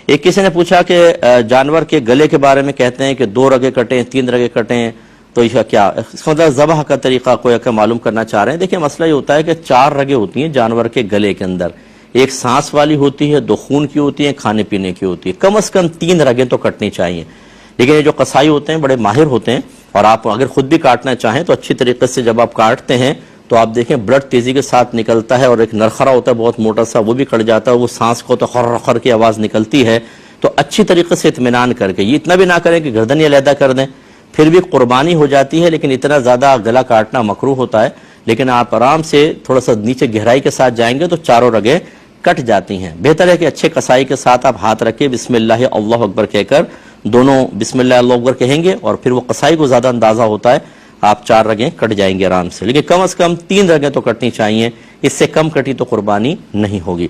ایک کسی نے پوچھا کہ جانور کے گلے کے بارے میں کہتے ہیں کہ 2 رگیں کٹیں 3 رگیں کٹیں، تو اس کا کیا مطلب ذبح کا طریقہ کوئی معلوم کرنا چاہ رہے ہیں؟ دیکھیں مسئلہ یہ ہوتا ہے کہ 4 رگیں ہوتی ہیں جانور کے گلے کے اندر، ایک سانس والی ہوتی ہے، 2 خون کی ہوتی ہیں، کھانے پینے کی ہوتی ہے، کم از کم 3 رگیں تو کٹنی چاہیے۔ لیکن یہ جو قصائی ہوتے ہیں بڑے ماہر ہوتے ہیں، اور آپ اگر خود بھی کاٹنا چاہیں تو اچھی طریقے سے جب آپ کاٹتے ہیں تو آپ دیکھیں بلڈ تیزی کے ساتھ نکلتا ہے، اور ایک نرخرا ہوتا ہے بہت موٹا سا، وہ بھی کٹ جاتا ہے، وہ سانس کو تو خر خر کی آواز نکلتی ہے۔ تو اچھی طریقے سے اطمینان کر کے، یہ اتنا بھی نہ کریں کہ گردن ہی علیحدہ کر دیں، پھر بھی قربانی ہو جاتی ہے، لیکن اتنا زیادہ گلا کاٹنا مکروہ ہوتا ہے۔ لیکن آپ آرام سے تھوڑا سا نیچے گہرائی کے ساتھ جائیں گے تو چاروں رگیں کٹ جاتی ہیں۔ بہتر ہے کہ اچھے قصائی کے ساتھ آپ ہاتھ رکھیں، بسم اللہ اللہ اکبر کہہ کر، دونوں بسم اللہ اللہ اکبر کہیں گے، اور پھر وہ قصائی کو زیادہ اندازہ ہوتا ہے، آپ 4 رگیں کٹ جائیں گے آرام سے، لیکن کم از کم 3 رگیں تو کٹنی چاہیے، اس سے کم کٹی تو قربانی نہیں ہوگی۔